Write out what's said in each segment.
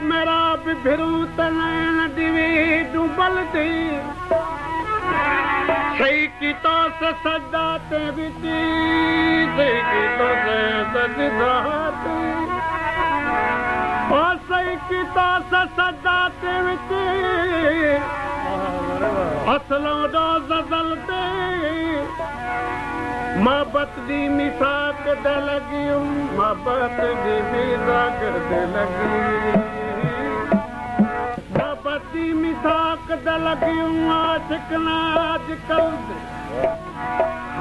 मेरा बिभिरू तनैन दिवी डूबल थी सही की तो से सजाते बिची सही की तो से सजदाते और सही की तो से सजाते बिची असलों दो जलते मोहब्बत दी मिसाक दे लगी मोहब्बत दी मिसाक दे लगी मोहब्बत दी मिसाक दे लगी आशिकना आजकल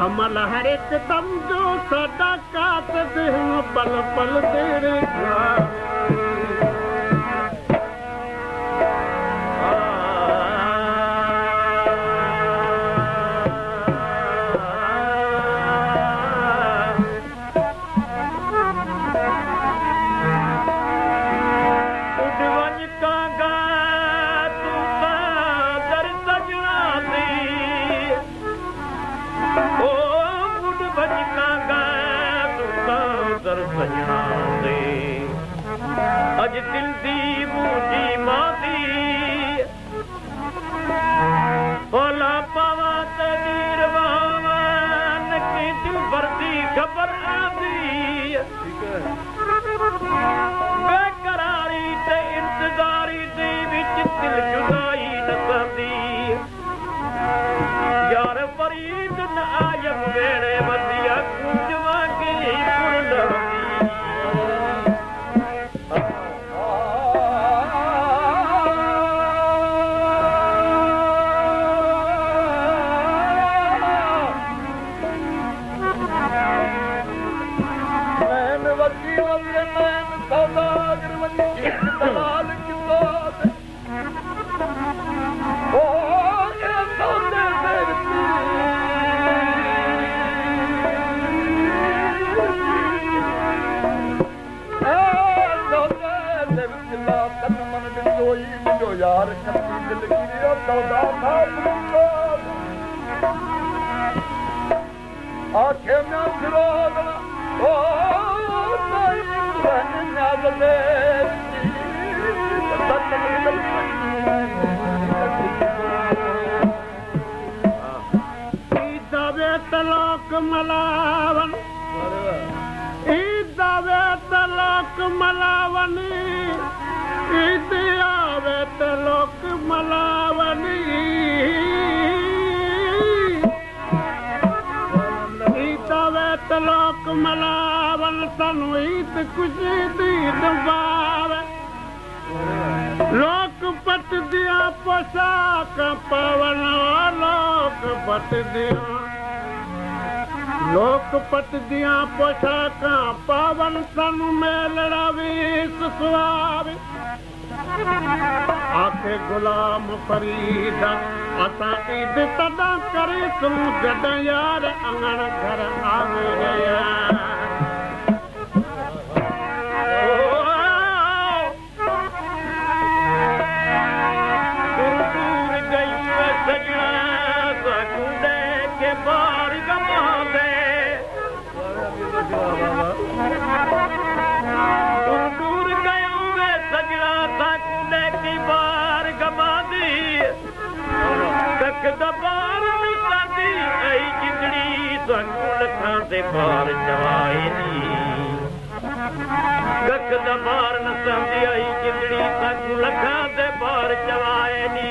हमल हर एक दम जो साडा कात दे पल पल तेरे अज दिल दी मुझी मादी बोला पावा तदीर बावन की दिल भरती खबर आदी बेकरारी ते इंतजारी दी विच दिल जुदाई न करदी यार फरीद न आयम वेड़े बदिया कुंजवा की पुरलदी यार दिल की आखे में फिरोज ओ दावे तलाक मलावन दावे तलाक मलावनी आवे तलाक मलावनी तलाक मलावन सनु ईद खुशी दी दबावे लोक पट दिया पोशाक पवन लोक पट दिया पोशाक पवन सनु मेलड़ा वीस सुहावे आखे गुलाम फरीदा असा ईद तदा करे तू गड यार अंगण घर आवे दूर गई सजना सकुंडे के बार गमा दे दूर गया सजना सकुंडे की बार गमा दी कख दबार निसादी आई जिंदड़ी संगुल खाते बार जवाए नी कख दबार निसादी आई जिंदड़ी संगुल खाते बार जवाए नी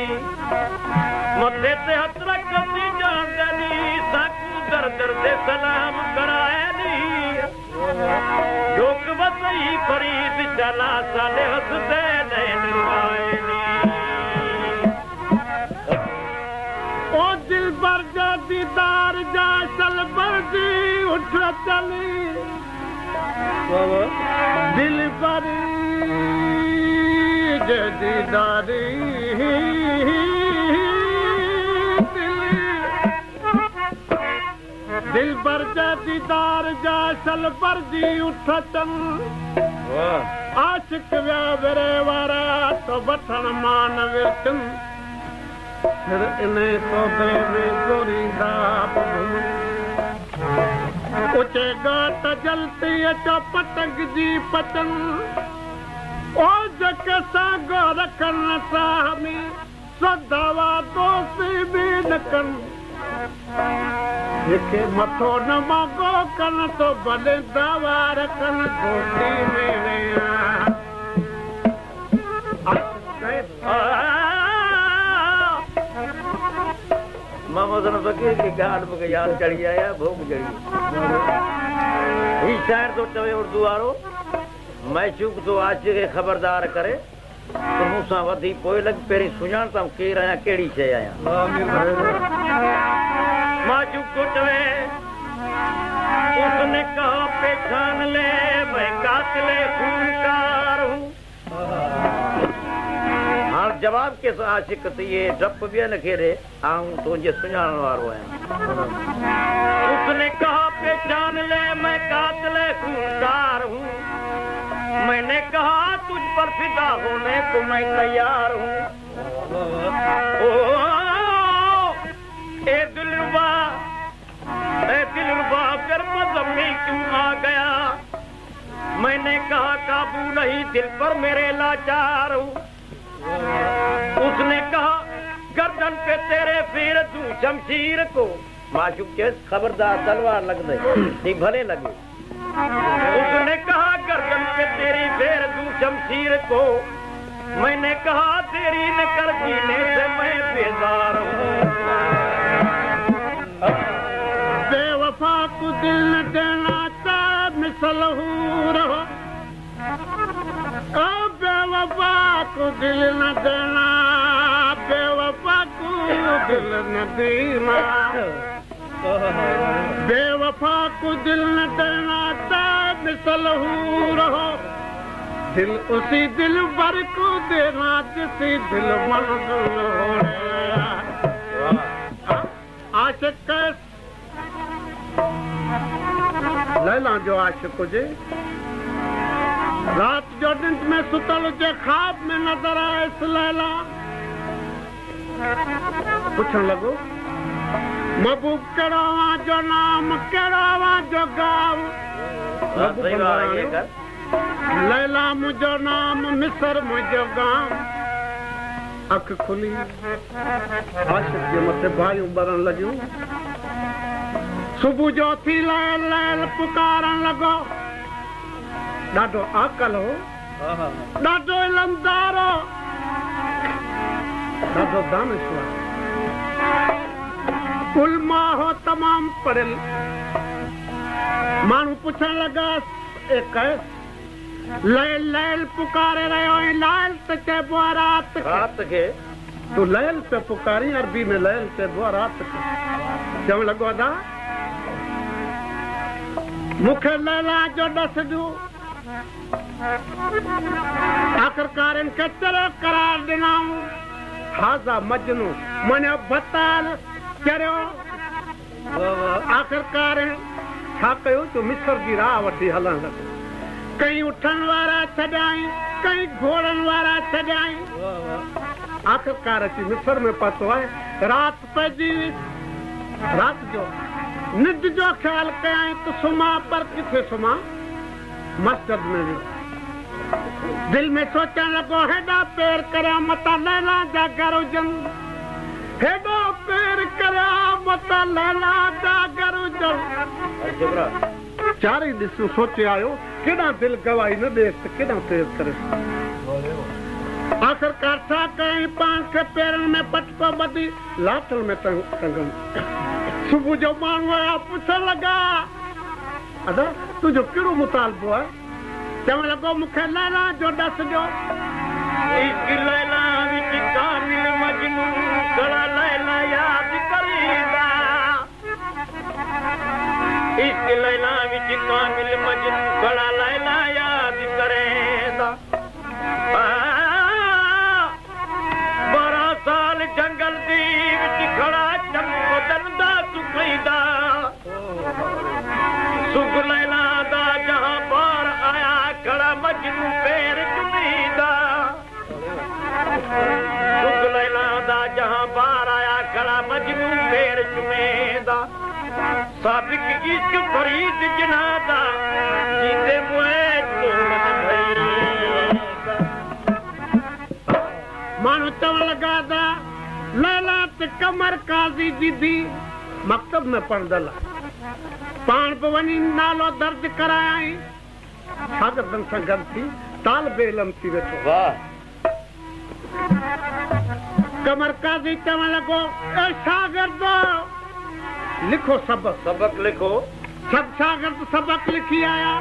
मथे ते हथ रखती जान दनी सकू दर दर दे सलाम कराए नी जोक बसई फरीद चला साले हंसते नैन रुआए नी ओ दिल पर जा दीदार जा चल बरदी उठ चली दिल पर जा दीदारी दिल पर जा दीदार जा चल बरदी उठ चल आशिक व्या विरे वारा तो बठन मान विरकन फिर इन्हें सोबे में गोरी दाप उचे गात जलती अचो पतंग जी पतंग ओ कैसा गोरखन साहमी सदावा दोस्ती भी न कन जेके मथो न मांगो कन तो भले दावा रखन दोस्ती में मोहम्मद फकीर की गाड़ में याद चढ़ी आया भूख जड़ी ही शायर तो चवे उर्दू वारो मैं चूक तो आशिक़ खे खबरदार करे तो मूंसां वधी पोइ लॻ पहिरीं सुञाणतां केरु आहियां कहिड़ी शइ आहियां मां चूक तो चवे उसने कहा पहचान ले मैं कातिल खूनकार हूँ हाणे जवाब के आशिक़ त इहे डप ॿियनि खे ॾे आऊं तुंहिंजे सुञाणण वारो आहियां उसने कहा पहचान ले मैं कातिल खूनकार हूँ मैंने कहा तुझ पर फिदा होने को मैं तैयार हूँ ए दिलरुबा फिर मज़म्मी क्यों आ गया मैंने कहा काबू नहीं दिल पर मेरे लाचार हूँ उसने कहा गर्दन पे तेरे फिर दूं शमशीर को माशूक के खबरदार तलवार लग दे ठीक भले लगे उसने कहा गर्दन पे तेरी फेर दूं शमशीर को मैंने कहा तेरी न कर जीने से मैं बेजार हूँ बेवफा को दिल न देना चा मिसल हूँ रहो बेवफा को दिल न देना बेवफा को दिल न देना बेवफा को दिल न देना मिसल हूँ रहो दिल उसी दिल भर को देना जिसी दिल मन आशिक़ लैला जो आशिक़ हुजे रात जो नींद में सुतल जे ख्वाब में नजर आए लैला पुछण लॻो महबूब कहिड़ो जो नाम कहिड़ो जो गाँव लैला मुंहिंजो नाम मिसर मुंहिंजो गाँव अख खुली आशिक़ जे मथे भाइयूं ॿरण लॻियूं सुबुह जो थी लैल लैल पुकारण लॻो ॾाढो आकल हो ॾाढो इल्मदार हो ॾाढो दानिशवर उलमा हो तमाम पढ़ियल माण्हू पुछण लॻा लैल लैल पुकारे रहियो ऐं लाल त चइबो आहे रात खे तूं लैल पे पुकारी अरबी में लैल चइबो आहे रात खे चवण लॻो अदा मूंखे लैला जो ॾस ॾियो आख़िरकार इनखे चढ़ो करार ॾिनऊं हाज़ा मजनू मञो बताल चढ़ियो आख़िरकार छा कयो जो मिसर जी राह वठी हलण लॻो कई उठण वारा छॾाई कई घोड़नि वारा छॾाई आख़िरकार अची मिसर में पहुतो आहे रात पइजी रात जो निंड जो ख्याल कयाई त सुम्हां पर किथे सुम्हां मस्जिद में वियो दिल में सोचण लॻो हेॾा पेर करिया मता लैला जा घर हुजनि हेॾो पेर करिया मता लैला जा घर हुजनि चारई ॾिसूं सोचे आयो केॾा दिल गवाही न ॾे त केॾा पेर करे आख़िरकार छा कयईं पाण खे पेरनि में पटको ॿधी लाथल में टंगनि सुबुह जो माण्हू आया पुछण लॻा अदा तुंहिंजो कहिड़ो मुतालबो आहे चवण लॻो मूंखे लैला जो ॾस ॾियो इश्क लैला विच कामिल मजनू कड़ा लैला याद करींदा इश्क लैला विच कामिल मजनू कड़ा लैला याद करेंदा 12 साल जंगल दी विच खड़ा चमकदन दा सुखईदा सुख लैला दा जहां बार आया खड़ा मजनू पैर चुमीदा सुख लैला दा जहां बार आया खड़ा मजनू पैर चुमेदा साबिक इश्क फरीद जिनादा जीते मुए तोड़ भई माण्हू चवण लॻा त लैला ते कमर काज़ी जी धी मकतब में पढ़ंदल पाण बि वञी नालो दर्ज करायई शागिर्दनि सां गॾु थी तालिब इल्म थी वेठो कमर काज़ी चवण लॻो ए शागिर्द लिखो सबक लिखो सभु शागिर्द सबक लिखी आया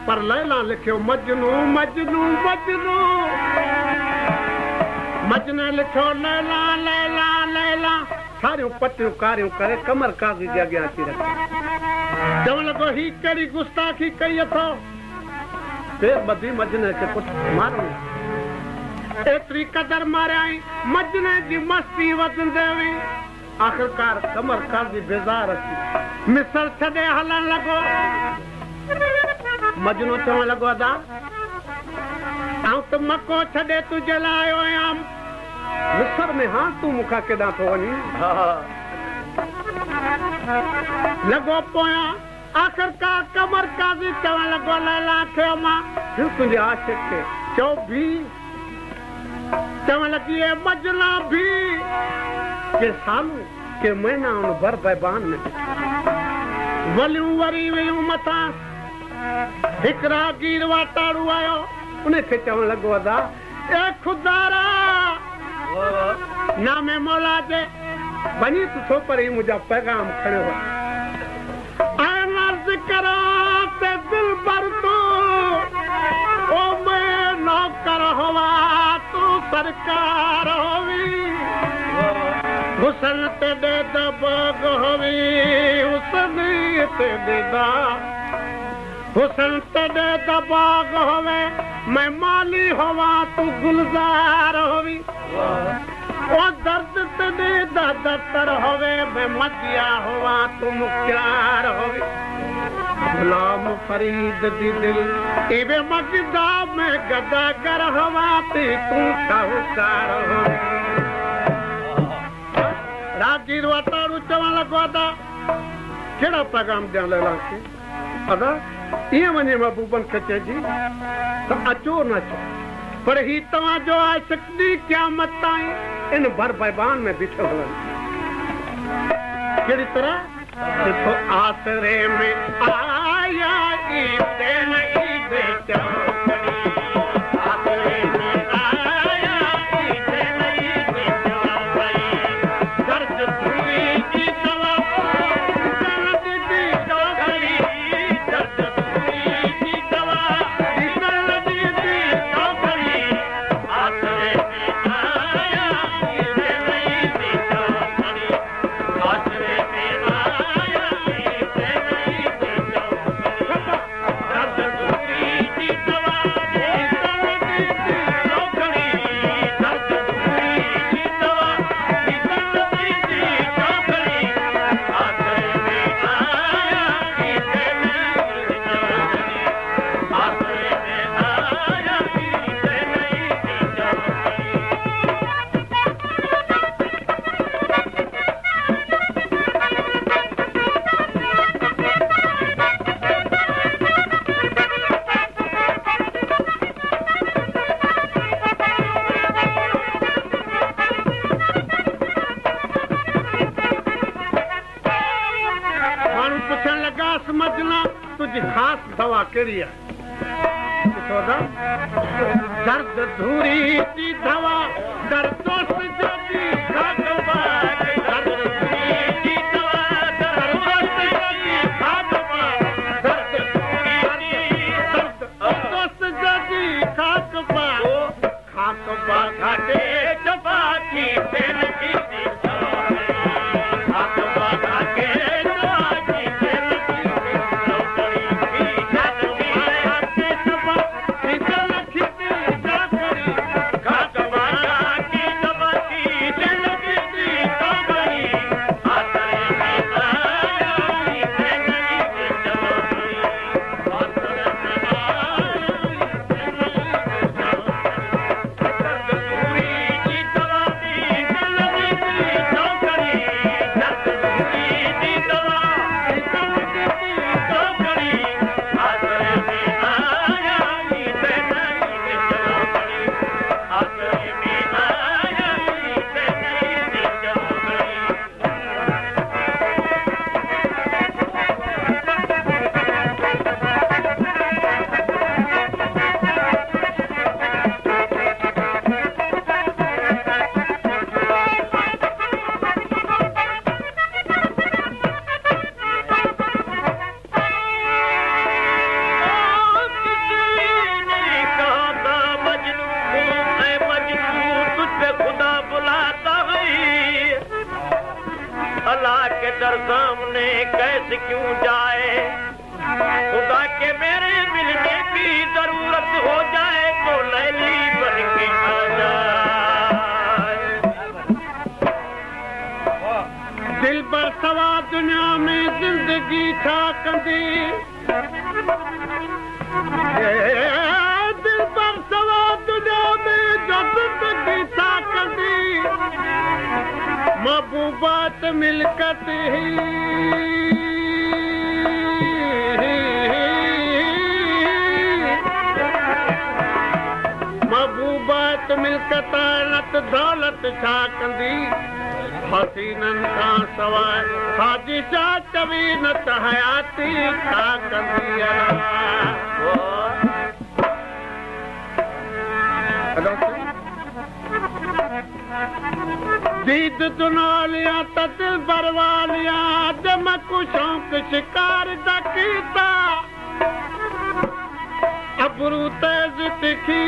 पर लैला लिखियो मजनू मजनू मजनू मजनू लिखियो लैला लैला लैला सारियूं पटियूं कारियूं करे कमर काज़ी जे अॻियां अची रखी चवण लॻो ही कहिड़ी गुस्ताखी कई अथव पेर ॿधी मजने खे कुझु मारो एतिरी क़दर मारियाई मजने जी मस्ती वधंदे हुई आख़िरकार कमर काज़ी बेज़ार अची मिसर छॾे हलण लॻो मजनू चवण लॻो अदा आऊं त मको छॾे तुंहिंजे लाइ आयो आहियां मिसर में हां तूं मूंखां केॾां थो वञी लॻो पोयां आख़िरकार कमर काज़ी चवण लॻो लैला खे मां तुंहिंजे आशिक़ खे चओ भी चवण लॻी ए मजना भी के सालूं के महीना उन भर बैबान में वलियूं वरी वियूं मथां हिकु रागीर वाटाड़ू आयो उनखे चवण लॻो अदा ए खुदारा नामे मौला जे वञी तूं थो पर मुंहिंजा पैगाम खणियो अर्ज़ करा ते दिल भर तूं ओ मैं नौकर हुआ तू सरकार होवी हुसन ते दे दबग होवी हुसन ते दे दा हुसन ते दे दबग होवे मैं माली होवा तू गुलजार होवी ओ दर्द ते दे दर्द होवे मैं मदिया होवा तू मुख्तार होवी गुलाम फरीद दी दिल एवे मगदा में गदागर होवा ते तू साहूकार होवी रागीर वाटाड़ू चवण लॻो अदा कहिड़ा पैगाम ॾियां लैला खे अदा ईअं वञे महबूबनि खे चइजी त अचो न अचो पर ही तव्हांजो आहे सिकदी क़यामत ताईं इन भर बैबान में बीठो हलनि कहिड़ी तरह ॾिठो आसरे में आया ईद ईद चौकड़ी आसरे में आया ईद ईद चौकड़ी दर्द धुई की दवा दर्द दी चौकड़ी दर्द धुई की दवा दर्द दी चौकड़ी आसरे में आया ईद ईद चौकड़ी आसरे में आया ईद ईद चौकड़ी दर्द धुई की दवा दर्द दी चौकड़ी दर्द धुई की दवा दर्द दी चौकड़ी आसरे में आया ईद ईद चौकड़ी आसरे में आया माण्हू पुछण लॻा समझना तुंहिंजी ख़ासि दवा कहिड़ी आहे ॾिठो त दर्द धूरी जी दवा दर्दोस जो जी भगवान दर्द धूरी जी दवा दर्दोस जो जी भगवान दर्द धूरी जी दर्दोस जो जी खाकबा घाटे जबा की तेल की खाकबा घाटे की परदेश क्यों जाए खुदा के मेरे मिलने की जरूरत हो जाए तो लैली बन के आ जाए दिल पर सवा दुनिया में जिंदगी छा कंदी दिल पर सवा दुनिया में जो जिंदगी छा कंदी महबूबात मिलकत ही महबूबात मिलकत नत दौलत छा कंदी हसीनन का सवाइ हाजी छा कभी नत हयाती छा कंदी दीद दुनालियां त दिल बरवालियां दमकु शौक शिकार दा कीता अबरू तेज तिखी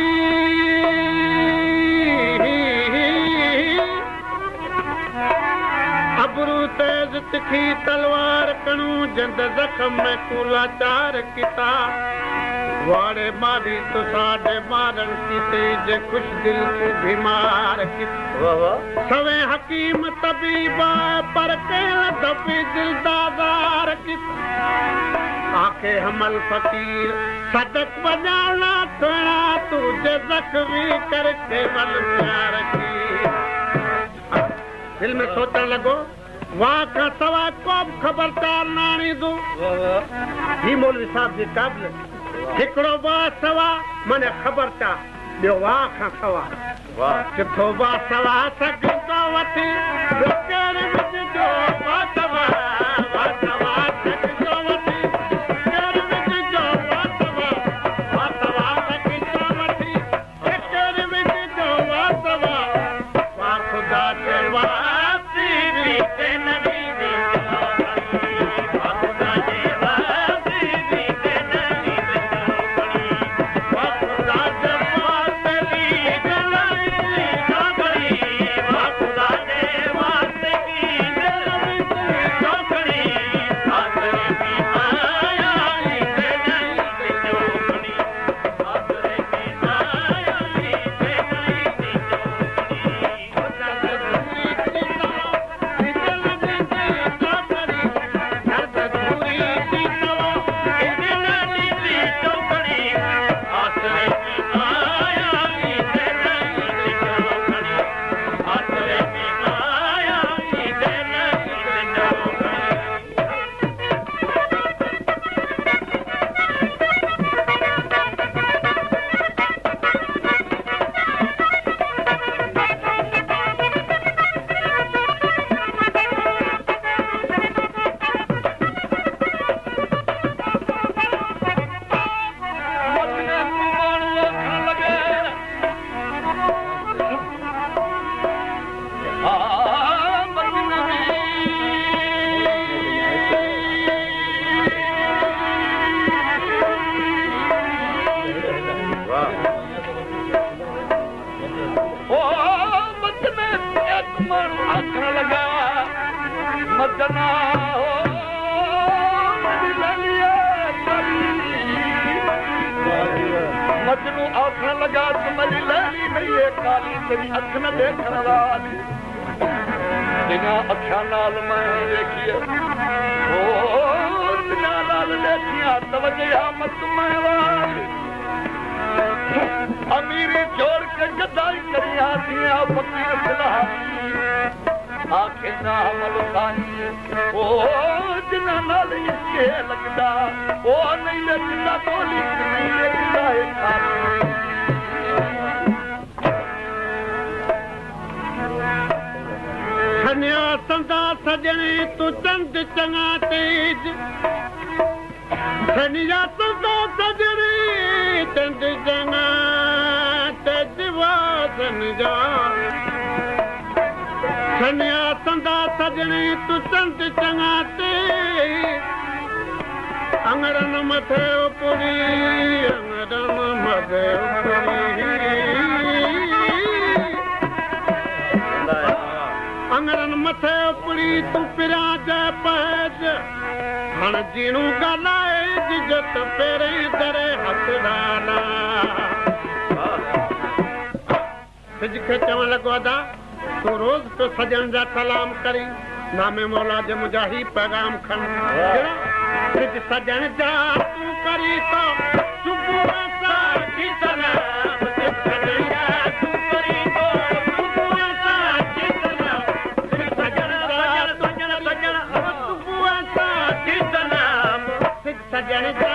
अबरू तेज तिखी तलवार कणू जंद जख्म में कूला चार किता वाड़े मारी तो साडे मारन कीते जे खुश दिल को बीमार किता सवे हकीम तबीब पर केल दबी दिल दादार किता आखे हमल फकीर सदक बजाना थोड़ा तुझे जख्मी करके बल प्यार की दिल में सोचने लगो वाह का सवा को खबरदार नानी दो ही मौलवी साहब जी काबिल हिकड़ो बा सवा मने खबर चा ॿियो वाह खां सवा किथो बा सवा सघंदो वठी केर विझजो बा सवा सघंदो वठी केर विझजो बा सवा सघंदो वठी केर विझजो बा सवा वाह ख़ुदा जे वासी बि ते नबी दी अमीरी जोड़ के गदाई करिया दिया फकीर फिलहाल आखे ना अमल साईं ओ जिना नाल इसके लगदा ओ नहीं लगदा बोली नहीं लगदा है खनिया संदा सजने तू चंद चंगा तेज खनिया संदा सजने चंद चंगा जा खनिया संदा सजने तू चंद चंगा ते अंगरन मथे पुरी अंगरन मथे पुरी अंगरन मथे पुरी तू पिरा जा पैज हण जीणू ॻाल्हाए जिजत पहिरें दरे हसदाना सिज खे चवण लॻो अदा तूं रोज़ तो सजन जा सलाम करी नामे मौला जे मुंहिंजा ही पैगाम खण सिज सजन जा तूं करी तो सुबुह सां सलाम सिज सजन जा तूं करी तो सुबुह सां सलाम सिज सजन जा सजन सजन सुबुह सां सलाम सिज सजन जा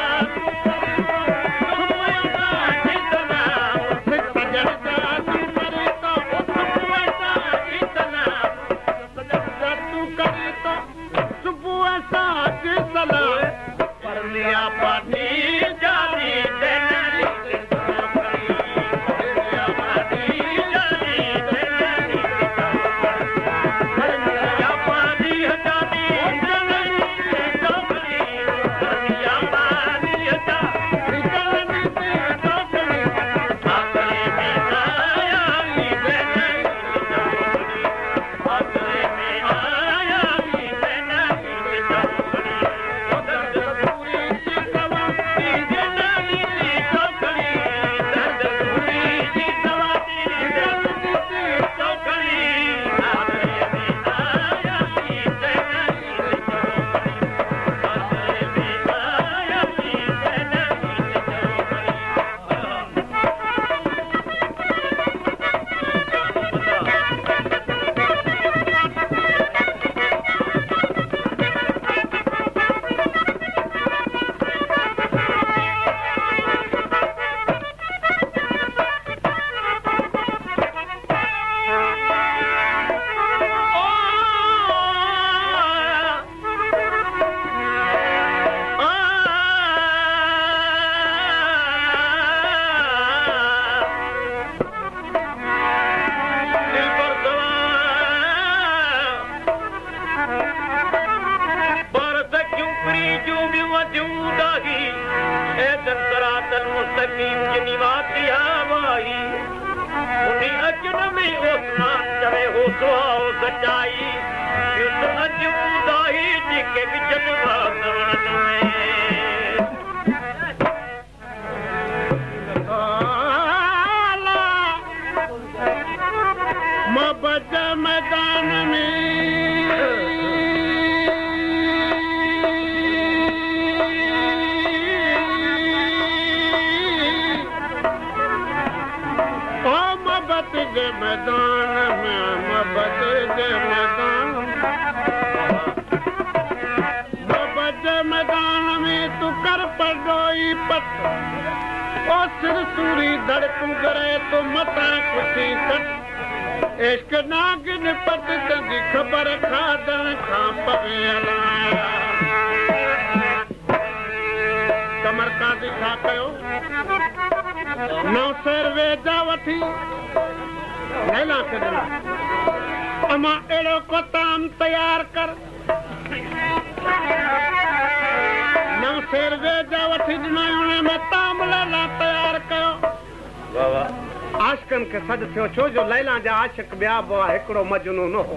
छो जो लैला जा आशिक ॿिया बि हिकिड़ो मजनू न हो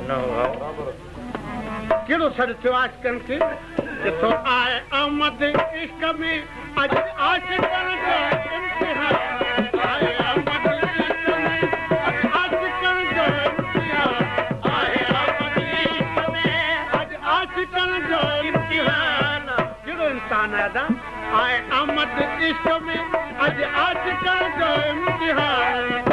कहिड़ो सॾु थियो आशिकनि खे ॾिसो आहे आमद इश्क में अॼु आशिकनि जो इम्तिहान आहे आमद इश्क में अॼु आशिकनि जो इम्तिहान आहे आमद इश्क में अॼु आशिकनि जो इम्तिहान कहिड़ो इंसान आहे अदा आहे आमद इश्क में अॼु आशिकनि जो इम्तिहान